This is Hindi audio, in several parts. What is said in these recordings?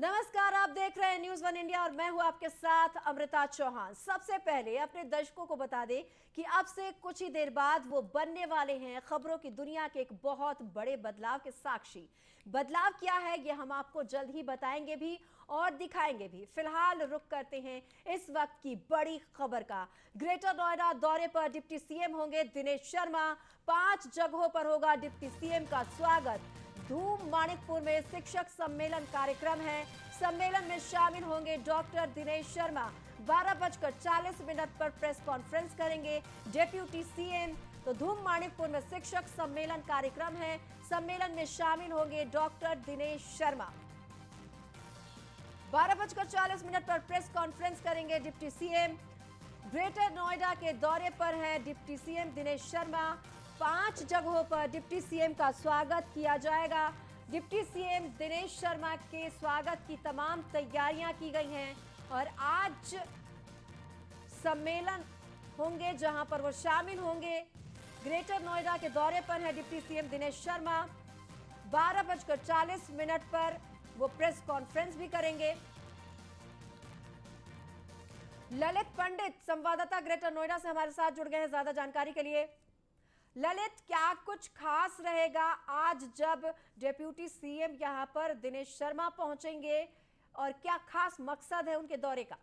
नमस्कार, आप देख रहे हैं न्यूज़ वन इंडिया और मैं हूं आपके साथ अमृता चौहान। सबसे पहले अपने दर्शकों को बता दें कि अब से कुछ ही देर बाद वो बनने वाले हैं खबरों की दुनिया के एक बहुत बड़े बदलाव के साक्षी। बदलाव क्या है ये हम आपको जल्द ही बताएंगे भी और दिखाएंगे भी। फिलहाल रुख करते हैं इस वक्त की बड़ी खबर का। ग्रेटर नोएडा दौरे पर डिप्टी सीएम होंगे दिनेश शर्मा। 5 जगहों पर होगा डिप्टी सीएम का स्वागत। धूम मानिकपुर में शिक्षक सम्मेलन कार्यक्रम है। सम्मेलन में शामिल होंगे डॉक्टर दिनेश शर्मा। 12:40 पर प्रेस कॉन्फ्रेंस करेंगे डेप्यूटी सीएम। तो धूम मानिकपुर में शिक्षक सम्मेलन कार्यक्रम है। सम्मेलन में शामिल होंगे डॉक्टर दिनेश शर्मा। 12:40 पर प्रेस कॉन्फ्रेंस करेंगे डिप्टी सीएम। ग्रेटर नोएडा के दौरे पर है डिप्टी सीएम दिनेश शर्मा। 5 जगहों पर डिप्टी सीएम का स्वागत किया जाएगा। डिप्टी सीएम दिनेश शर्मा के स्वागत की तमाम तैयारियां की गई हैं और आज सम्मेलन होंगे जहां पर वो शामिल होंगे। ग्रेटर नोएडा के दौरे पर है डिप्टी सीएम दिनेश शर्मा। 12:40 पर वो प्रेस कॉन्फ्रेंस भी करेंगे। ललित पंडित संवाददाता ग्रेटर नोएडा से हमारे साथ जुड़ गए हैं ज्यादा जानकारी के लिए। ललित, क्या कुछ खास रहेगा आज जब डेप्यूटी सीएम यहां पर दिनेश शर्मा पहुंचेंगे और क्या खास मकसद है उनके दौरे का?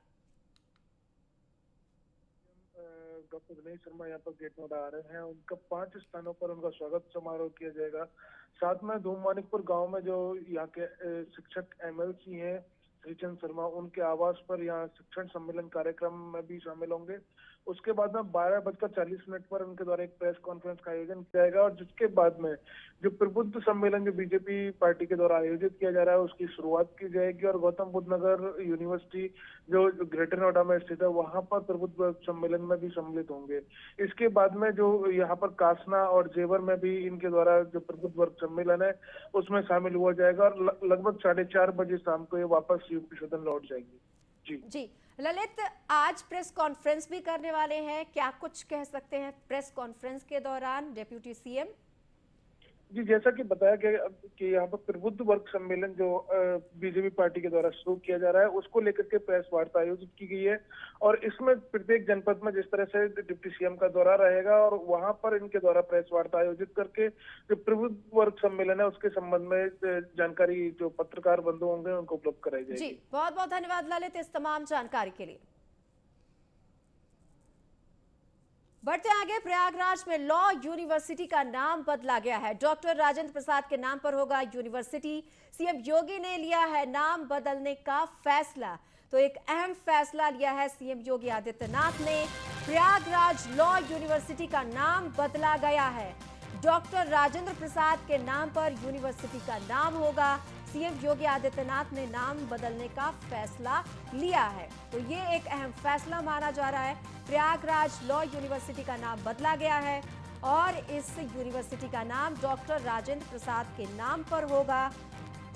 डॉक्टर दिनेश शर्मा यहाँ पर गेट नोएडा आ रहे हैं। उनका 5 स्थानों पर उनका स्वागत समारोह किया जाएगा। साथ में धूम मानिकपुर गांव में जो यहाँ के शिक्षक एमएलसी हैं श्रीचंद शर्मा, उनके आवास पर यहाँ शिक्षण सम्मेलन कार्यक्रम में भी शामिल होंगे। उसके बाद में 12:40 पर उनके द्वारा एक प्रेस कॉन्फ्रेंस का आयोजन किया जाएगा और जिसके बाद में जो प्रबुद्ध सम्मेलन जो बीजेपी पार्टी के द्वारा आयोजित किया जा रहा है उसकी शुरुआत की जाएगी और गौतम बुद्ध नगर यूनिवर्सिटी जो ग्रेटर नोएडा में स्थित है वहां पर प्रबुद्ध सम्मेलन में भी सम्मिलित होंगे। इसके बाद में जो यहाँ पर कासना और जेवर में भी इनके द्वारा जो प्रबुद्ध वर्ग सम्मेलन है उसमें शामिल हुआ जाएगा और लगभग 4:30 बजे शाम को ये वापस यूपी सदन लौट जाएंगी। जी ललित, आज प्रेस कॉन्फ्रेंस भी करने वाले हैं, क्या कुछ कह सकते हैं प्रेस कॉन्फ्रेंस के दौरान डेप्यूटी सीएम? जी, जैसा कि बताया गया कि यहाँ पर प्रबुद्ध वर्ग सम्मेलन जो बीजेपी पार्टी के द्वारा शुरू किया जा रहा है उसको लेकर के प्रेस वार्ता आयोजित की गई है और इसमें प्रत्येक जनपद में जिस तरह से डिप्टी सीएम का दौरा रहेगा और वहां पर इनके द्वारा प्रेस वार्ता आयोजित करके जो प्रबुद्ध वर्ग सम्मेलन है उसके संबंध में जानकारी जो पत्रकार बंधु होंगे उनको उपलब्ध कराई जाएगी। जी, बहुत बहुत धन्यवाद ललित इस तमाम जानकारी के लिए। बढ़ते आगे, प्रयागराज में लॉ यूनिवर्सिटी का नाम बदला गया है। डॉक्टर राजेंद्र प्रसाद के नाम पर होगा यूनिवर्सिटी। सीएम योगी ने लिया है नाम बदलने का फैसला। तो एक अहम फैसला लिया है सीएम योगी आदित्यनाथ ने। प्रयागराज लॉ यूनिवर्सिटी का नाम बदला गया है। डॉक्टर राजेंद्र प्रसाद के नाम पर यूनिवर्सिटी का नाम होगा। सीएम योगी आदित्यनाथ ने नाम बदलने का फैसला लिया है। तो ये एक अहम फैसला माना जा रहा है। प्रयागराज लॉ यूनिवर्सिटी का नाम बदला गया है और इस यूनिवर्सिटी का नाम डॉक्टर राजेंद्र प्रसाद के नाम पर होगा।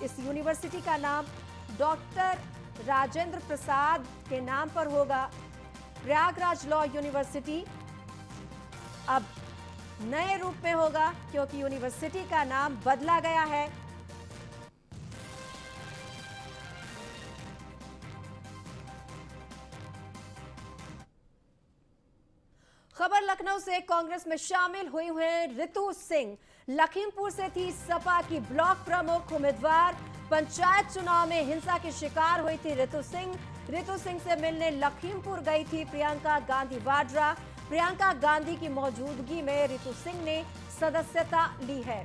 इस यूनिवर्सिटी का नाम डॉक्टर राजेंद्र प्रसाद के नाम पर होगा। प्रयागराज लॉ यूनिवर्सिटी अब नए रूप में होगा क्योंकि यूनिवर्सिटी का नाम बदला गया है। खबर लखनऊ से, कांग्रेस में शामिल हुई हैं रितु सिंह। लखीमपुर से थी सपा की ब्लॉक प्रमुख उम्मीदवार। पंचायत चुनाव में हिंसा की शिकार हुई थी रितु सिंह। रितु सिंह से मिलने लखीमपुर गई थी प्रियंका गांधी वाड्रा। प्रियंका गांधी की मौजूदगी में रितु सिंह ने सदस्यता ली है।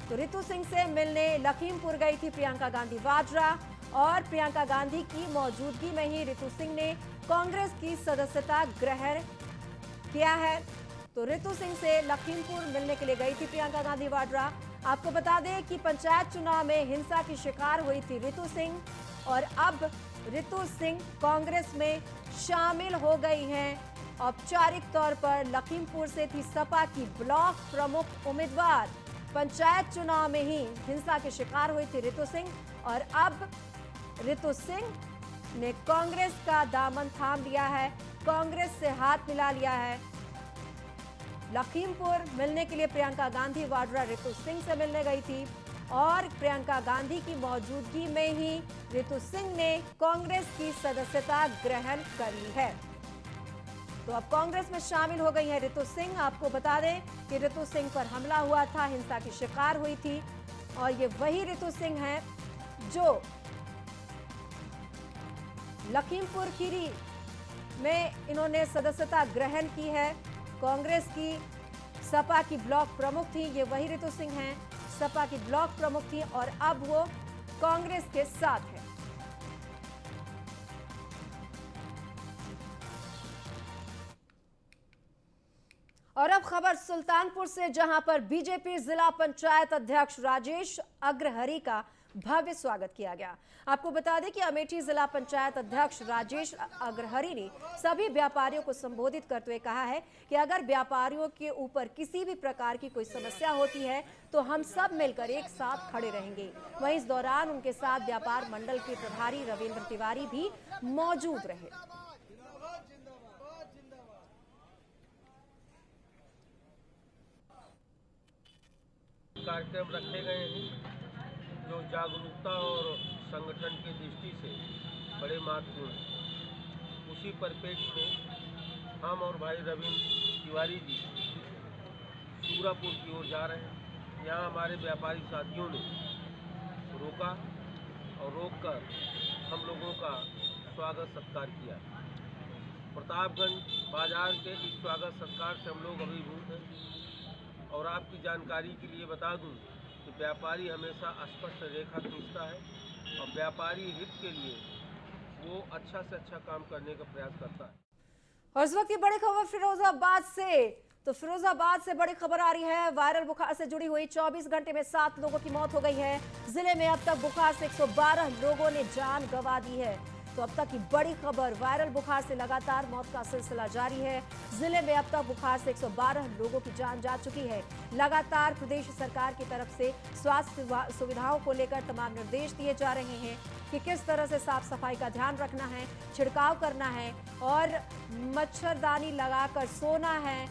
तो रितु सिंह से मिलने लखीमपुर गई थी प्रियंका गांधी वाड्रा और प्रियंका गांधी की मौजूदगी में ही रितु सिंह ने कांग्रेस की सदस्यता ग्रहण किया है। तो रितु सिंह से लखीमपुर मिलने के लिए गई थी प्रियंका गांधी वाड्रा। आपको बता दें कि पंचायत चुनाव में हिंसा की शिकार हुई थी रितु सिंह और अब रितु सिंह कांग्रेस में शामिल हो गई हैं। औपचारिक तौर पर लखीमपुर से थी सपा की ब्लॉक प्रमुख उम्मीदवार। पंचायत चुनाव में ही हिंसा की शिकार हुई थी रितु सिंह और अब रितु सिंह ने कांग्रेस का दामन थाम लिया है, कांग्रेस से हाथ मिला लिया है। लखीमपुर मिलने के लिए प्रियंका गांधी वाड्रा रितु सिंह से मिलने गई थी और प्रियंका गांधी की मौजूदगी में ही रितु सिंह ने कांग्रेस की सदस्यता ग्रहण कर ली है। तो अब कांग्रेस में शामिल हो गई है रितु सिंह। आपको बता दें कि रितु सिंह पर हमला हुआ था, हिंसा की शिकार हुई थी और ये वही रितु सिंह है जो लखीमपुर खीरी में इन्होंने सदस्यता ग्रहण की है। कांग्रेस की सपा की ब्लॉक प्रमुख थी, ये वही रितु सिंह हैं, सपा की ब्लॉक प्रमुख थी और अब वो कांग्रेस के साथ है। और अब खबर सुल्तानपुर से, जहां पर बीजेपी जिला पंचायत अध्यक्ष राजेश अग्रहरि का भव्य स्वागत किया गया। आपको बता दें कि अमेठी जिला पंचायत अध्यक्ष राजेश अग्रहरि ने सभी व्यापारियों को संबोधित करते हुए कहा है कि अगर व्यापारियों के ऊपर किसी भी प्रकार की कोई समस्या होती है तो हम सब मिलकर एक साथ खड़े रहेंगे। वहीं इस दौरान उनके साथ व्यापार मंडल के प्रभारी रविंद्र तिवारी भी मौजूद रहे। कार्यक्रम रखे गए हैं जो जागरूकता और संगठन की दृष्टि से बड़े महत्वपूर्ण हैं। उसी परिप्रेक्ष्य में हम और भाई रविंद्र तिवारी जी सूरापुर की ओर जा रहे हैं। यहाँ हमारे व्यापारी साथियों ने रोका और रोककर हम लोगों का स्वागत सत्कार किया। प्रतापगंज बाजार के इस स्वागत सत्कार से हम लोग अभिभूत हैं। और आपकी जानकारी के लिए बता दूं कि व्यापारी हमेशा स्पष्ट रेखा खींचता है और व्यापारी हित के लिए वो अच्छा से अच्छा काम करने का प्रयास करता है। और इस वक्त की बड़ी खबर फिरोजाबाद से, तो फिरोजाबाद से बड़ी खबर आ रही है। वायरल बुखार से जुड़ी हुई 24 घंटे में 7 लोगों की मौत हो गई है। जिले में अब तक बुखार से 112 लोगों ने जान गंवा दी है। तो अब तक की बड़ी खबर, वायरल बुखार से लगातार मौत का सिलसिला जारी है। जिले में अब तक बुखार से 112 लोगों की जान जा चुकी है। लगातार प्रदेश सरकार की तरफ से स्वास्थ्य सुविधाओं को लेकर तमाम निर्देश दिए जा रहे हैं कि किस तरह से साफ सफाई का ध्यान रखना है, छिड़काव करना है और मच्छरदानी लगाकर सोना है।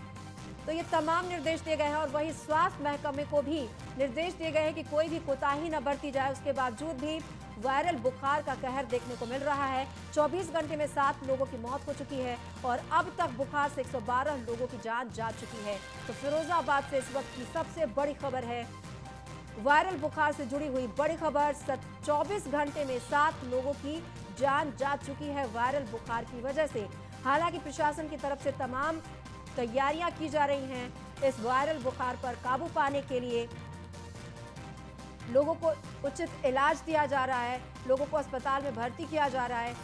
तो ये तमाम निर्देश दिए गए हैं और वही स्वास्थ्य महकमे को भी निर्देश दिए गए हैं कि कोई भी कोताही न बरती जाए। उसके बावजूद भी वायरल बुखार का कहर देखने को मिल रहा है। 24 घंटे में 7 लोगों की मौत हो चुकी है और अब तक बुखार से 112 लोगों की जान जा चुकी है। तो फिरोजाबाद से इस वक्त की सबसे बड़ी खबर है, वायरल बुखार से जुड़ी हुई बड़ी खबर। 24 घंटे में 7 लोगों की जान जा चुकी है वायरल बुखार की वजह से। हालांकि प्रशासन की तरफ से तमाम तैयारियां की जा रही हैं इस वायरल बुखार पर काबू पाने के लिए। लोगों को उचित इलाज दिया जा रहा है, लोगों को अस्पताल में भर्ती किया जा रहा है।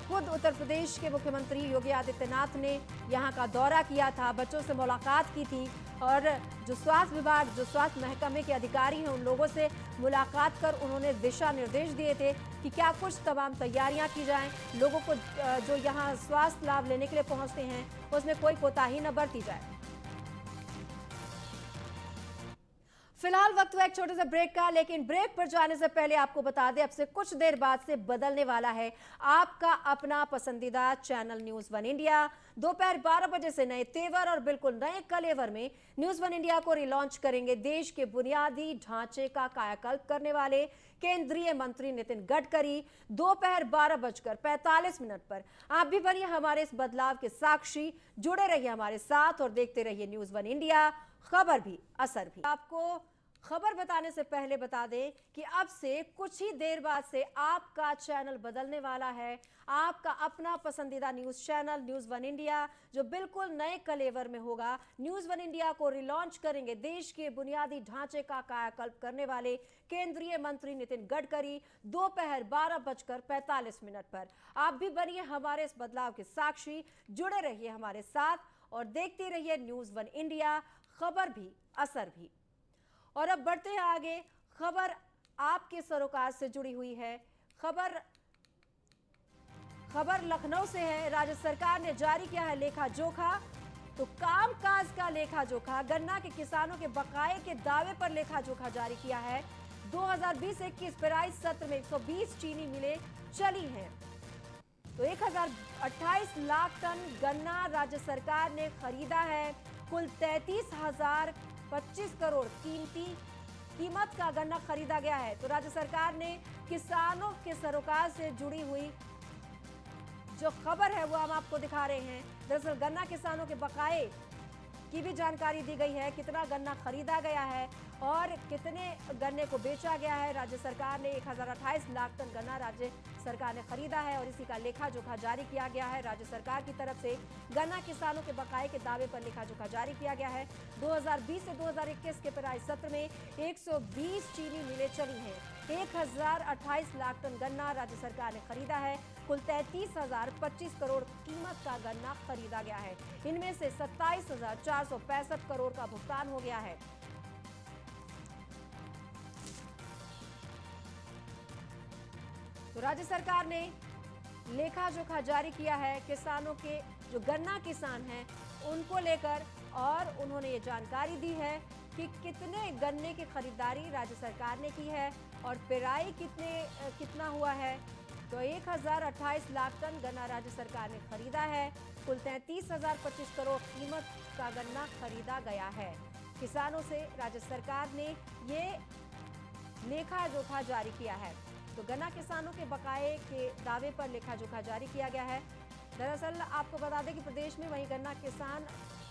खुद उत्तर प्रदेश के मुख्यमंत्री योगी आदित्यनाथ ने यहां का दौरा किया था, बच्चों से मुलाकात की थी और जो स्वास्थ्य विभाग, जो स्वास्थ्य महकमे के अधिकारी हैं, उन लोगों से मुलाकात कर उन्होंने दिशा निर्देश दिए थे कि क्या कुछ तमाम तैयारियां की जाएं, लोगों को जो यहां स्वास्थ्य लाभ लेने के लिए पहुंचते हैं उसमें कोई कोताही न बरती जाए। फिलहाल वक्त हुआ एक छोटे से ब्रेक का, लेकिन ब्रेक पर जाने से पहले आपको बता दें अब से कुछ देर बाद से बदलने वाला है आपका अपना पसंदीदा चैनल न्यूज़ वन इंडिया। दोपहर 12 बजे से नए तेवर और बिल्कुल नए कलेवर में न्यूज़ वन इंडिया को रिलॉन्च करेंगे देश के बुनियादी ढांचे का कायाकल्प करने वाले केंद्रीय मंत्री नितिन गडकरी। दोपहर 12:45 पर आप भी बनिए हमारे इस बदलाव के साक्षी, जुड़े रहिए हमारे साथ और देखते रहिए न्यूज़ वन इंडिया, खबर भी असर भी। आपको खबर बताने से पहले बता दें कि अब से कुछ ही देर बाद से आपका चैनल बदलने वाला है। आपका अपना पसंदीदा news channel news one India जो बिल्कुल नए कलेवर में होगा। न्यूज़ वन इंडिया को रिलॉन्च करेंगे देश के बुनियादी ढांचे का कायाकल्प करने वाले केंद्रीय मंत्री नितिन गडकरी। दोपहर 12:45 पर आप भी बनिए हमारे इस बदलाव के साक्षी, जुड़े रहिए हमारे साथ और देखते रहिए न्यूज़ वन इंडिया, खबर भी असर भी। और अब बढ़ते हैं आगे, खबर आपके सरोकार से जुड़ी हुई है। खबर लखनऊ से है। राज्य सरकार ने जारी किया है लेखा जोखा। तो कामकाज का लेखा जोखा, गन्ना के किसानों के बकाये के दावे पर लेखा जोखा जारी किया है। 2020-21 पेराई सत्र में 120 चीनी मिलें चली हैं। तो 1028 लाख टन गन्ना राज्य सरकार ने खरीदा है। कुल 33,025 करोड़ कीमती कीमत का गन्ना खरीदा गया है। तो राज्य सरकार ने किसानों के सरोकार से जुड़ी हुई जो खबर है वो हम आपको दिखा रहे हैं। दरअसल गन्ना किसानों के बकाये की भी जानकारी दी गई है, कितना गन्ना खरीदा गया है और कितने गन्ने को बेचा गया है। राज्य सरकार ने 1028 लाख टन गन्ना राज्य सरकार ने खरीदा है और इसी का लेखा जोखा जारी किया गया है। राज्य सरकार की तरफ से गन्ना किसानों के बकाये के दावे पर लेखा जोखा जारी किया गया है। 2020 से 2021 के पेराई सत्र में 120 चीनी मिलें चली हैं। 1028 लाख टन गन्ना राज्य सरकार ने खरीदा है। कुल 33,025 करोड़ कीमत का गन्ना खरीदा गया है। इनमें से 27,465 करोड़ का भुगतान हो गया है। तो राज्य सरकार ने लेखा जोखा जारी किया है किसानों के, जो गन्ना किसान हैं उनको लेकर, और उन्होंने ये जानकारी दी है कि कितने गन्ने की खरीदारी राज्य सरकार ने की है और पेराई कितना हुआ है। तो 1028 लाख टन गन्ना राज्य सरकार ने खरीदा है। कुल 33,025 करोड़ कीमत का गन्ना खरीदा गया है। किसानों से राज्य सरकार ने ये लेखा जोखा जारी किया है। तो गन्ना किसानों के बकाये के दावे पर लेखा जोखा जारी किया गया है। दरअसल आपको बता दें कि प्रदेश में वही गन्ना किसान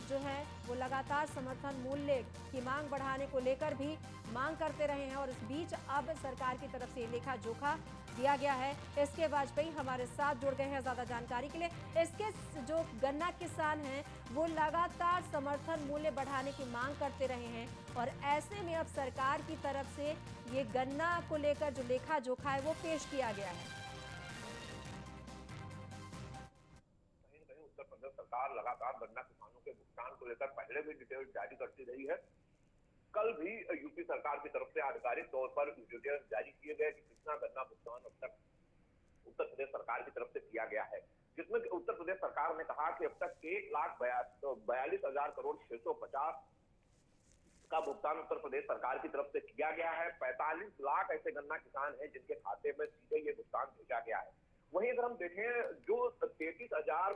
जो है वो लगातार समर्थन मूल्य की मांग बढ़ाने को लेकर भी मांग करते रहे हैं और इस बीच अब सरकार की तरफ से लेखा जोखा दिया गया है। एसके वाजपेयी हमारे साथ जुड़ गए हैं ज्यादा जानकारी के लिए। इसके जो गन्ना किसान हैं वो लगातार समर्थन मूल्य बढ़ाने की मांग करते रहे हैं और ऐसे में अब सरकार की तरफ से ये गन्ना को लेकर जो लेखा जोखा है वो पेश किया गया है। उत्तर प्रदेश सरकार लगातार गन्ना किसानों के भुगतान को लेकर पहले भी डिटेल जारी करती रही है। कल भी यूपी सरकार की तरफ से आधिकारिक तौर पर डिटेल जारी किए गए कि कितना गन्ना भुगतान अब तक उत्तर प्रदेश सरकार की तरफ से किया गया है, जिसमें उत्तर प्रदेश सरकार ने कहा कि अब तक 1,42,000 करोड़ 650 का भुगतान उत्तर प्रदेश सरकार की तरफ से किया गया है। 45 लाख ऐसे गन्ना किसान हैं जिनके खाते में सीधे ये भुगतान भेजा गया है। वहीं अगर हम देखें जो 33,000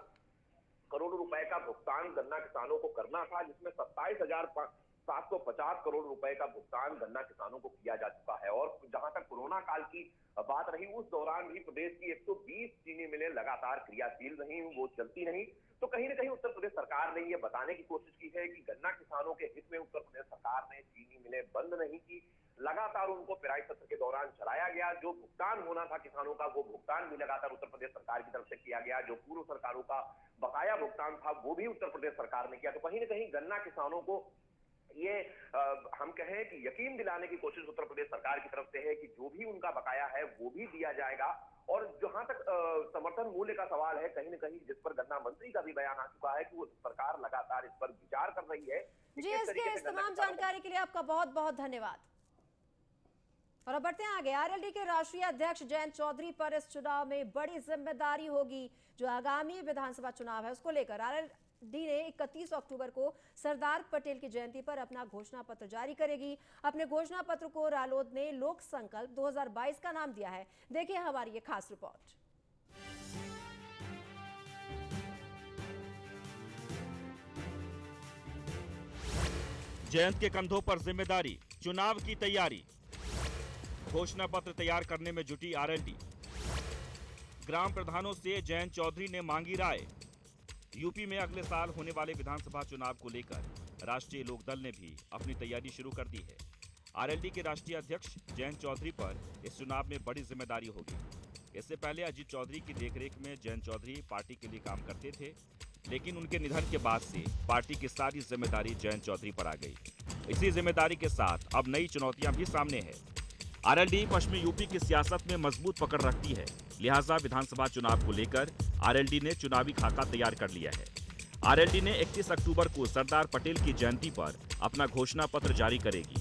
करोड़ रुपए का भुगतान गन्ना किसानों को करना था, जिसमें 27,750 करोड़ रुपए का भुगतान गन्ना किसानों को किया जा चुका है। और जहां तक कोरोना काल की बात रही, उस दौरान भी प्रदेश की 120 चीनी मिलें लगातार क्रियाशील रही, वो चलती रही। तो कहीं ना कहीं उत्तर प्रदेश सरकार ने ये बताने की कोशिश की है कि गन्ना किसानों के हित में उत्तर प्रदेश सरकार ने चीनी मिलें बंद नहीं की, लगातार उनको पेराई सत्र के दौरान चलाया गया। जो भुगतान होना था किसानों का वो भुगतान भी लगातार उत्तर प्रदेश सरकार की तरफ से किया गया। जो पूर्व सरकारों का बकाया भुगतान था वो भी उत्तर प्रदेश सरकार ने किया। तो कहीं ना कहीं गन्ना किसानों को ये हम कहें कि यकीन दिलाने की कोशिश उत्तर प्रदेश सरकार की तरफ से है कि जो भी उनका बकाया है वो भी दिया जाएगा। और जहां तक समर्थन मूल्य का सवाल है, कहीं ना कहीं जिस पर गन्ना मंत्री का भी बयान आ चुका है कि वो सरकार लगातार इस पर विचार कर रही है। जी, इसके इस तमाम जानकारी के लिए आपका बहुत बहुत धन्यवाद। और अब बढ़ते हैं आगे। आरएलडी के राष्ट्रीय अध्यक्ष जयंत चौधरी पर इस चुनाव में बड़ी जिम्मेदारी होगी। जो आगामी विधानसभा चुनाव है उसको लेकर आरएलडी ने 31 अक्टूबर को सरदार पटेल की जयंती पर अपना घोषणा पत्र जारी करेगी। अपने घोषणा पत्र को रालोद ने लोक संकल्प 2022 का नाम दिया है। देखिए हमारी ये खास रिपोर्ट। जयंत के कंधों पर जिम्मेदारी, चुनाव की तैयारी। घोषणा पत्र तैयार करने में जुटी आरएलडी। ग्राम प्रधानों से जयंत चौधरी ने मांगी राय। यूपी में अगले साल होने वाले विधानसभा चुनाव को लेकर राष्ट्रीय लोकदल ने भी अपनी तैयारी शुरू कर दी है। आरएलडी के राष्ट्रीय अध्यक्ष जयंत चौधरी पर इस चुनाव में बड़ी जिम्मेदारी होगी। इससे पहले अजीत चौधरी की देखरेख में जयंत चौधरी पार्टी के लिए काम करते थे, लेकिन उनके निधन के बाद से पार्टी की सारी जिम्मेदारी जयंत चौधरी पर आ गई। इसी जिम्मेदारी के साथ अब नई चुनौतियां भी सामने है। आरएलडी पश्चिमी यूपी की सियासत में मजबूत पकड़ रखती है, लिहाजा विधानसभा चुनाव को लेकर आरएलडी ने चुनावी खाका तैयार कर लिया है। आरएलडी ने 31 अक्टूबर को सरदार पटेल की जयंती पर अपना घोषणा पत्र जारी करेगी।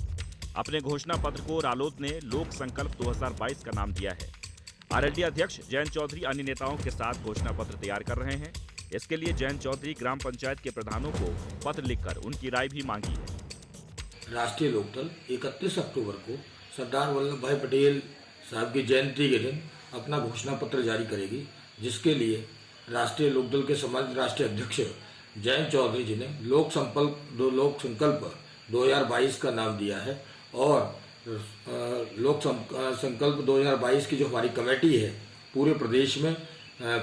अपने घोषणा पत्र को रालोद ने लोक संकल्प 2022 का नाम दिया है। आरएलडी अध्यक्ष जयंत चौधरी अन्य नेताओं के साथ घोषणा पत्र तैयार कर रहे हैं। इसके लिए जयंत चौधरी ग्राम पंचायत के प्रधानों को पत्र लिखकर उनकी राय भी मांगी है। राष्ट्रीय लोकदल 31 अक्टूबर को सरदार वल्लभ भाई पटेल साहब की जयंती के दिन अपना घोषणा पत्र जारी करेगी, जिसके लिए राष्ट्रीय लोकदल के सम्मानित राष्ट्रीय अध्यक्ष जयंत चौधरी जी ने लोक संकल्प 2022 का नाम दिया है। और लोक संकल्प 2022 की जो हमारी कमेटी है पूरे प्रदेश में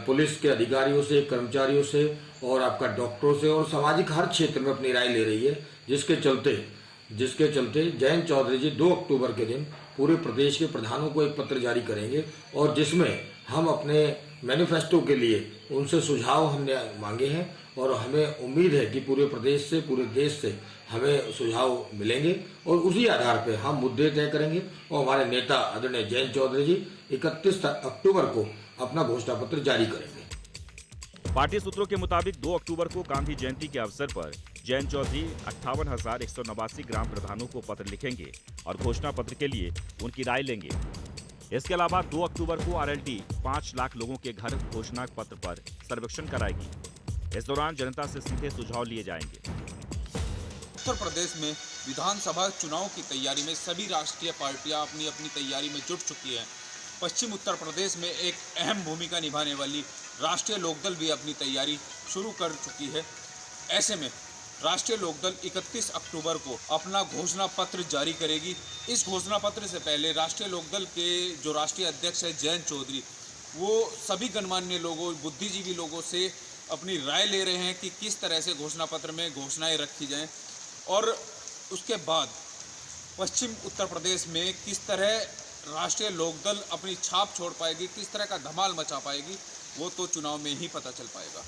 पुलिस के अधिकारियों से, कर्मचारियों से और आपका डॉक्टरों से और सामाजिक हर क्षेत्र में अपनी राय ले रही है, जिसके चलते जयंत चौधरी जी 2 अक्टूबर के दिन पूरे प्रदेश के प्रधानों को एक पत्र जारी करेंगे और जिसमें हम अपने मैनिफेस्टो के लिए उनसे सुझाव हमने मांगे हैं और हमें उम्मीद है कि पूरे प्रदेश से, पूरे देश से हमें सुझाव मिलेंगे और उसी आधार पर हम मुद्दे तय करेंगे और हमारे नेता आदरणीय जयंत चौधरी जी 31 अक्टूबर को अपना घोषणा पत्र जारी करेंगे। पार्टी सूत्रों के मुताबिक 2 अक्टूबर को गांधी जयंती के अवसर पर जयंत चौधरी 58,189 ग्राम प्रधानों को पत्र लिखेंगे और घोषणा पत्र के लिए उनकी राय लेंगे। इसके अलावा 2 अक्टूबर को आरएलटी 5 लाख लोगों के घर घोषणा पत्र पर सर्वेक्षण कराएगी। इस दौरान जनता से सीधे सुझाव लिए जाएंगे। उत्तर प्रदेश में विधानसभा चुनाव की तैयारी में सभी राष्ट्रीय पार्टियां अपनी अपनी तैयारी में जुट चुकी हैं। पश्चिम उत्तर प्रदेश में एक अहम भूमिका निभाने वाली राष्ट्रीय लोकदल भी अपनी तैयारी शुरू कर चुकी है। ऐसे में राष्ट्रीय लोकदल 31 अक्टूबर को अपना घोषणा पत्र जारी करेगी। इस घोषणा पत्र से पहले राष्ट्रीय लोकदल के जो राष्ट्रीय अध्यक्ष है जयंत चौधरी, वो सभी गणमान्य लोगों, बुद्धिजीवी लोगों से अपनी राय ले रहे हैं कि किस तरह से घोषणा पत्र में घोषणाएं रखी जाएं और उसके बाद पश्चिम उत्तर प्रदेश में किस तरह राष्ट्रीय लोकदल अपनी छाप छोड़ पाएगी, किस तरह का धमाल मचा पाएगी, वो तो चुनाव में ही पता चल पाएगा।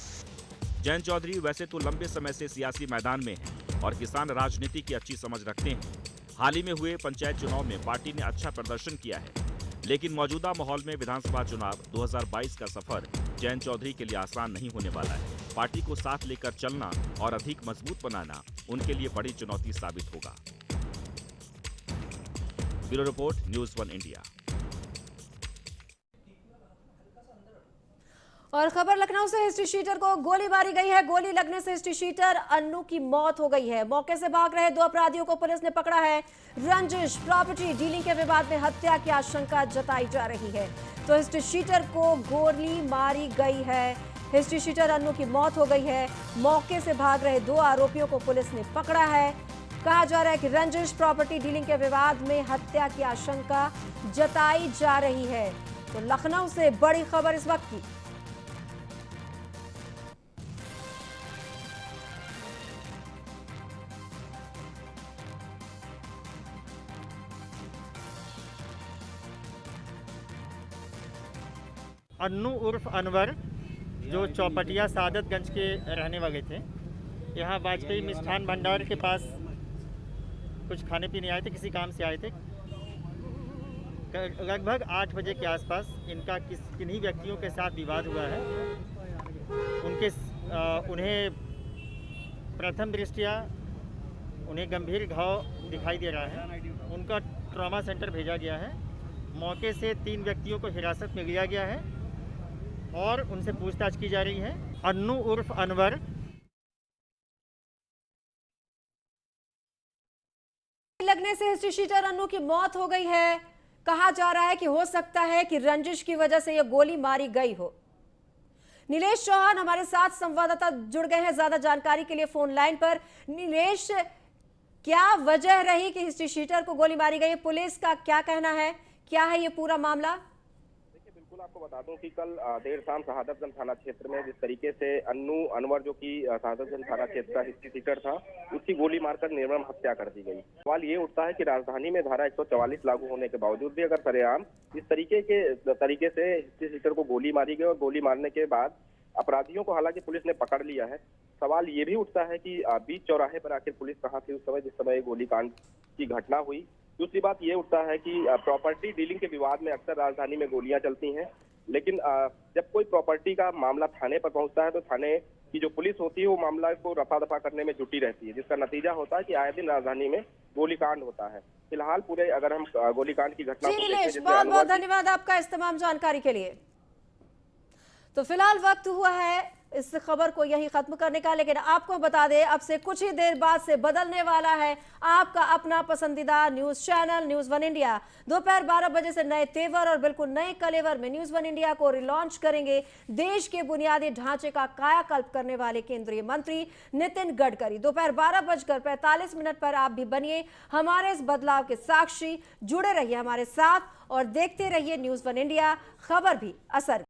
जयंत चौधरी वैसे तो लंबे समय से सियासी मैदान में हैं और किसान राजनीति की अच्छी समझ रखते हैं। हाल ही में हुए पंचायत चुनाव में पार्टी ने अच्छा प्रदर्शन किया है, लेकिन मौजूदा माहौल में विधानसभा चुनाव 2022 का सफर जयंत चौधरी के लिए आसान नहीं होने वाला है। पार्टी को साथ लेकर चलना और अधिक मजबूत बनाना उनके लिए बड़ी चुनौती साबित होगा। Bureau report, news 1 India. और खबर लखनऊ से, हिस्ट्री शीटर को गोली मारी गई है। गोली लगने से हिस्ट्री शीटर अन्नू की मौत हो गई है। मौके से भाग रहे 2 अपराधियों को पुलिस ने पकड़ा है। रंजिश, प्रॉपर्टी डीलिंग के विवाद में हत्या की आशंका जताई जा रही है। तो हिस्ट्री शीटर को गोली मारी गई है। हिस्ट्री शीटर अन्नू की मौत हो गई है। मौके से भाग रहे 2 आरोपियों को पुलिस ने पकड़ा है। कहा जा रहा है कि रंजिश, प्रॉपर्टी डीलिंग के विवाद में हत्या की आशंका जताई जा रही है। तो लखनऊ से बड़ी खबर इस वक्त की। अन्नू उर्फ अनवर, जो चौपटिया सादतगंज के रहने वाले थे, यहाँ वाजपेयी मिष्ठान भंडार के पास कुछ खाने पीने आए थे, किसी काम से आए थे। लगभग 8 बजे के आसपास इनका किन्हीं व्यक्तियों के साथ विवाद हुआ है। उन्हें प्रथम दृष्टया उन्हें गंभीर घाव दिखाई दे रहा है। उनका ट्रॉमा सेंटर भेजा गया है। मौके से 3 व्यक्तियों को हिरासत में लिया गया है और उनसे पूछताछ की जा रही है। अन्नू उर्फ अनवर लगने से हिस्ट्री शीटर अन्नू की मौत हो गई है। कहा जा रहा है कि हो सकता है कि रंजिश की वजह से यह गोली मारी गई हो। नीलेश चौहान हमारे साथ संवाददाता जुड़ गए हैं ज्यादा जानकारी के लिए फोन लाइन पर। नीलेश, क्या वजह रही कि हिस्ट्री शीटर को गोली मारी गई? पुलिस का क्या कहना है, क्या है ये पूरा मामला? देखिए, बिल्कुल आपको बता दूं कि कल देर शाम शहादतगंज थाना क्षेत्र में जिस तरीके से अन्नू अनवर, जो कि शहादतगंज थाना क्षेत्र का हिस्ट्री शीटर था, उसकी गोली मारकर निर्मम हत्या कर दी गई। सवाल ये उठता है कि राजधानी में धारा 144 लागू होने के बावजूद भी अगर सरेआम इस तरीके से हिस्ट्री शीटर को गोली मारी गई और गोली मारने के बाद अपराधियों को हालांकि पुलिस ने पकड़ लिया है, सवाल ये भी उठता है कि बीच चौराहे पर आखिर पुलिस कहाँ थी उस समय जिस समय गोलीकांड की घटना हुई। दूसरी बात ये उठता है कि प्रॉपर्टी डीलिंग के विवाद में अक्सर राजधानी में गोलियां चलती हैं, लेकिन जब कोई प्रॉपर्टी का मामला थाने पर पहुंचता है तो थाने की जो पुलिस होती है वो मामला को रफा दफा करने में जुटी रहती है, जिसका नतीजा होता है कि आए दिन राजधानी में गोलीकांड होता है। फिलहाल पूरे अगर हम गोलीकांड की घटना को देखें, बहुत बहुत धन्यवाद आपका इस तमाम जानकारी के लिए। तो फिलहाल वक्त हुआ है इस खबर को यही खत्म करने का। लेकिन आपको बता दें, अब से कुछ ही देर बाद से बदलने वाला है आपका अपना पसंदीदा news channel news one India. दोपहर 12 बजे से नए तेवर और बिल्कुल नए कलेवर में न्यूज वन इंडिया को रिलॉन्च करेंगे देश के बुनियादी ढांचे का कायाकल्प करने वाले केंद्रीय मंत्री नितिन गडकरी। दोपहर 12:45 पर आप भी बनिए हमारे इस बदलाव के साक्षी। जुड़े रहिए हमारे साथ और देखते रहिए न्यूज वन इंडिया, खबर भी असर।